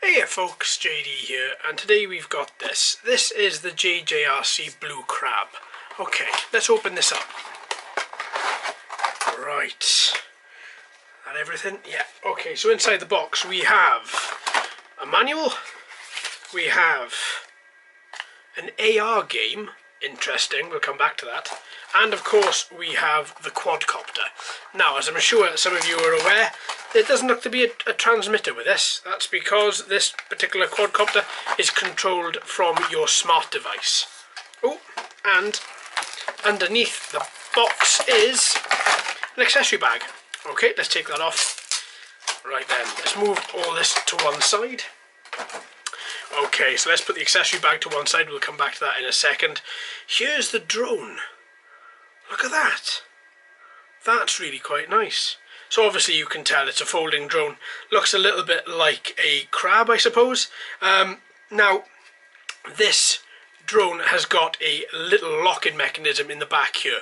Hey folks, JD here, and today we've got this. This is the JJRC Blue Crab. Okay, let's open this up. Right. That everything? Yeah. Okay, so inside the box we have a manual, we have an AR game, interesting, we'll come back to that, and of course we have the quadcopter. Now, as I'm sure some of you are aware, there doesn't look to be a transmitter with this. That's because this particular quadcopter is controlled from your smart device. Oh, and underneath the box is an accessory bag. Okay, let's take that off. Right then, let's move all this to one side. Okay, so let's put the accessory bag to one side. We'll come back to that in a second. Here's the drone. Look at that. That's really quite nice. So obviously you can tell it's a folding drone. Looks a little bit like a crab, I suppose. Now, this drone has got a little locking mechanism in the back here.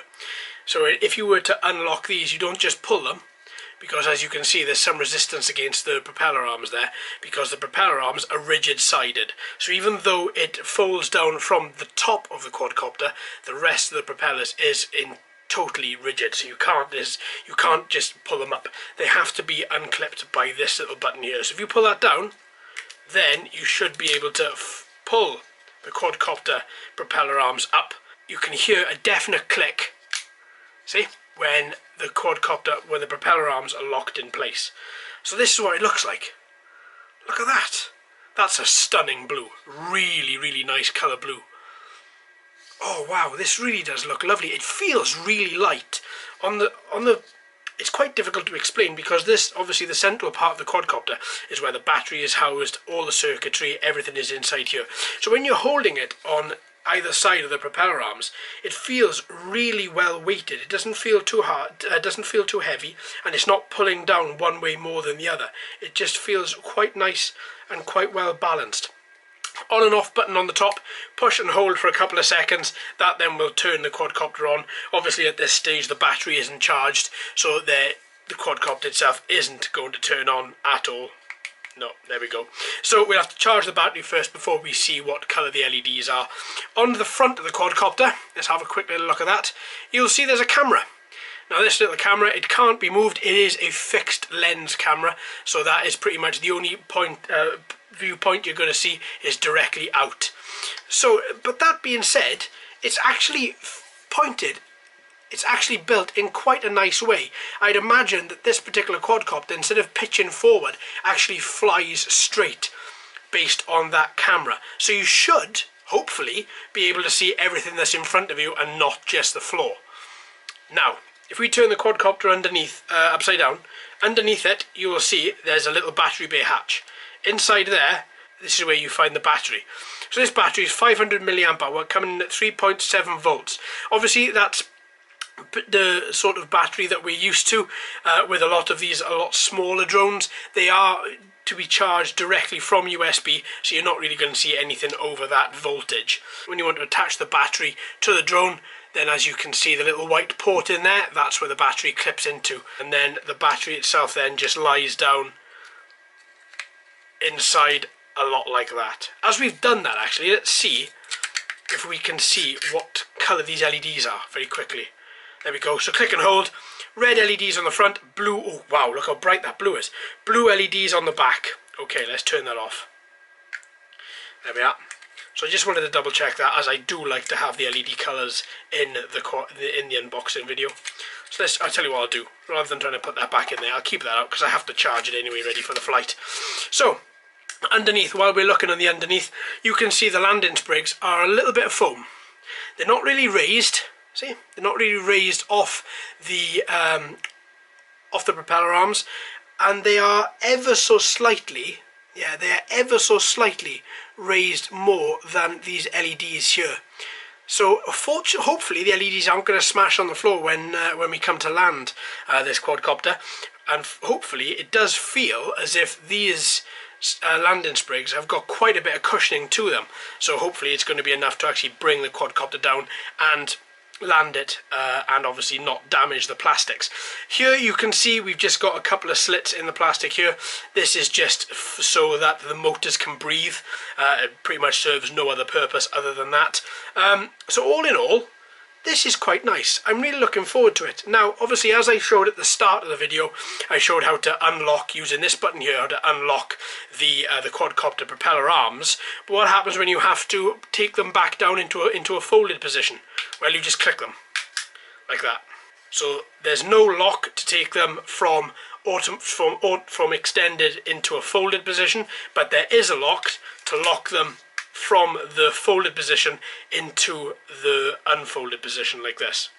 So if you were to unlock these, you don't just pull them, because as you can see there's some resistance against the propeller arms there, because the propeller arms are rigid sided. So even though it folds down from the top of the quadcopter, the rest of the propellers is in totally rigid, so you can't just pull them up. They have to be unclipped by this little button here. So if you pull that down, then you should be able to pull the quadcopter propeller arms up. You can hear a definite click, see, when the propeller arms are locked in place. So this is what it looks like. Look at that. That's a stunning blue. Really, really nice colour blue. Oh wow, this really does look lovely. It feels really light. It's quite difficult to explain, because this, obviously the central part of the quadcopter is where the battery is housed, all the circuitry, everything is inside here. So when you're holding it on either side of the propeller arms, it feels really well weighted. It doesn't feel too hard, doesn't feel too heavy, and it's not pulling down one way more than the other. It just feels quite nice and quite well balanced. On and off button on the top, push and hold for a couple of seconds, that then will turn the quadcopter on. Obviously at this stage the battery isn't charged, so the quadcopter itself isn't going to turn on at all. No, there we go. So we'll have to charge the battery first before we see what colour the LEDs are. On the front of the quadcopter, let's have a quick little look at that. You'll see there's a camera. Now this little camera, it can't be moved. It is a fixed lens camera, so that is pretty much the only viewpoint you're going to see is directly out. So, but that being said, it's actually pointed. It's actually built in quite a nice way. I'd imagine that this particular quadcopter, instead of pitching forward, actually flies straight based on that camera. So you should, hopefully, be able to see everything that's in front of you and not just the floor. Now, if we turn the quadcopter underneath, upside down, underneath it, you will see there's a little battery bay hatch. Inside there, this is where you find the battery. So this battery is 500 milliamp hour, coming in at 3.7 volts. Obviously, that's the sort of battery that we're used to with a lot of these a lot smaller drones. They are to be charged directly from USB, so you're not really going to see anything over that voltage. When you want to attach the battery to the drone, then as you can see the little white port in there, that's where the battery clips into, and then the battery itself then just lies down inside a lot like that. As we've done that, actually, let's see if we can see what colour these LEDs are very quickly. There we go. So click and hold. Red LEDs on the front, blue. Oh wow, look how bright that blue is. Blue LEDs on the back. Okay, let's turn that off. There we are. So I just wanted to double check that, as I do like to have the LED colours in the unboxing video. So I'll tell you what I'll do. Rather than trying to put that back in there, I'll keep that out because I have to charge it anyway, ready for the flight. So underneath, while we're looking on the underneath, you can see the landing sprigs are a little bit of foam. They're not really raised. See, they're not really raised off the propeller arms, and they are ever so slightly, yeah, they are ever so slightly raised more than these LEDs here. So hopefully the LEDs aren't going to smash on the floor when we come to land this quadcopter, and hopefully it does feel as if these landing sprigs have got quite a bit of cushioning to them. So hopefully it's going to be enough to actually bring the quadcopter down and land it and obviously not damage the plastics. Here you can see we've just got a couple of slits in the plastic here. This is just so that the motors can breathe. It pretty much serves no other purpose other than that. So all in all, this is quite nice. I'm really looking forward to it. Now obviously, as I showed at the start of the video, I showed how to unlock, using this button here, how to unlock the quadcopter propeller arms. But what happens when you have to take them back down into a folded position? Well, you just click them like that. So there's no lock to take them from extended into a folded position, but there is a lock to lock them from the folded position into the unfolded position like this.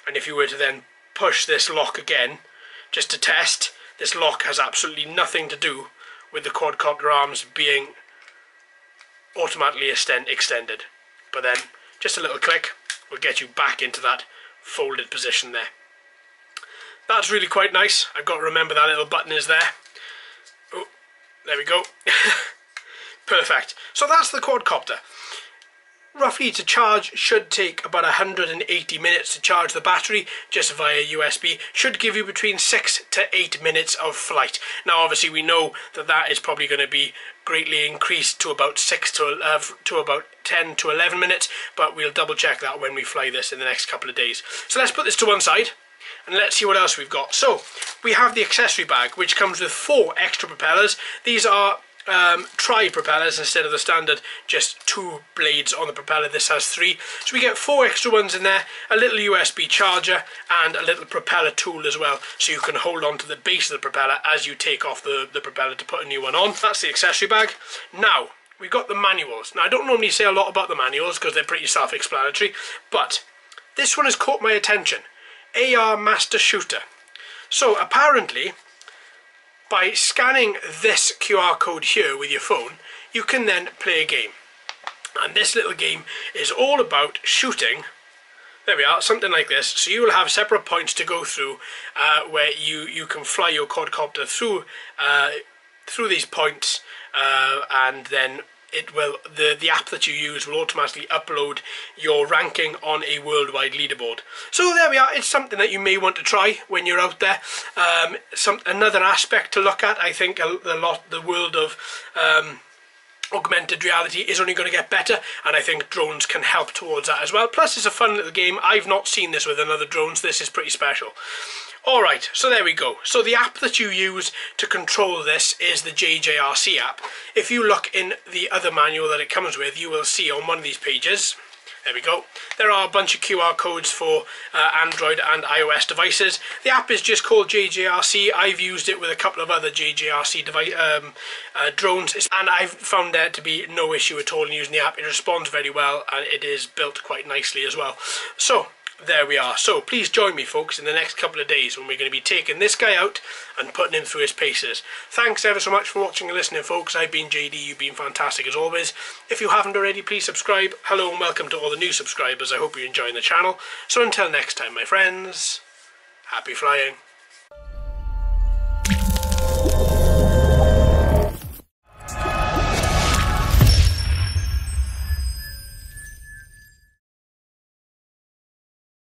And if you were to then push this lock again, just to test, this lock has absolutely nothing to do with the quadcopter arms being automatically extended. But then just a little click will get you back into that folded position there. That's really quite nice. I've got to remember that little button is there. Oh, there we go. Perfect. So that's the quadcopter. Roughly to charge should take about 180 minutes to charge the battery just via USB. Should give you between 6 to 8 minutes of flight. Now obviously we know that that is probably going to be greatly increased to about 10 to 11 minutes, but we'll double check that when we fly this in the next couple of days. So let's put this to one side and let's see what else we've got. So we have the accessory bag, which comes with 4 extra propellers. These are tri-propellers instead of the standard just 2 blades on the propeller. This has 3, so we get 4 extra ones in there, a little USB charger and a little propeller tool as well, so you can hold on to the base of the propeller as you take off the propeller to put a new one on. That's the accessory bag. Now we've got the manuals. Now I don't normally say a lot about the manuals because they're pretty self-explanatory, but this one has caught my attention. AR Master Shooter. So apparently, by scanning this QR code here with your phone, you can then play a game. And this little game is all about shooting. There we are, something like this. So you will have separate points to go through where you can fly your quadcopter through these points, and then it will the app that you use will automatically upload your ranking on a worldwide leaderboard. So there we are. It's something that you may want to try when you're out there. Another aspect to look at, I think the world of augmented reality is only going to get better, and I think drones can help towards that as well. Plus it's a fun little game. I've not seen this with another drones. This is pretty special. Alright, so there we go. So the app that you use to control this is the JJRC app. If you look in the other manual that it comes with, you will see on one of these pages, there we go, there are a bunch of QR codes for Android and iOS devices. The app is just called JJRC. I've used it with a couple of other JJRC drones, and I've found there to be no issue at all in using the app. It responds very well, and it is built quite nicely as well. So there we are. So please join me, folks, in the next couple of days when we're going to be taking this guy out and putting him through his paces. Thanks ever so much for watching and listening, folks. I've been JD. You've been fantastic as always. If you haven't already, please subscribe. Hello and welcome to all the new subscribers. I hope you're enjoying the channel. So until next time, my friends, happy flying.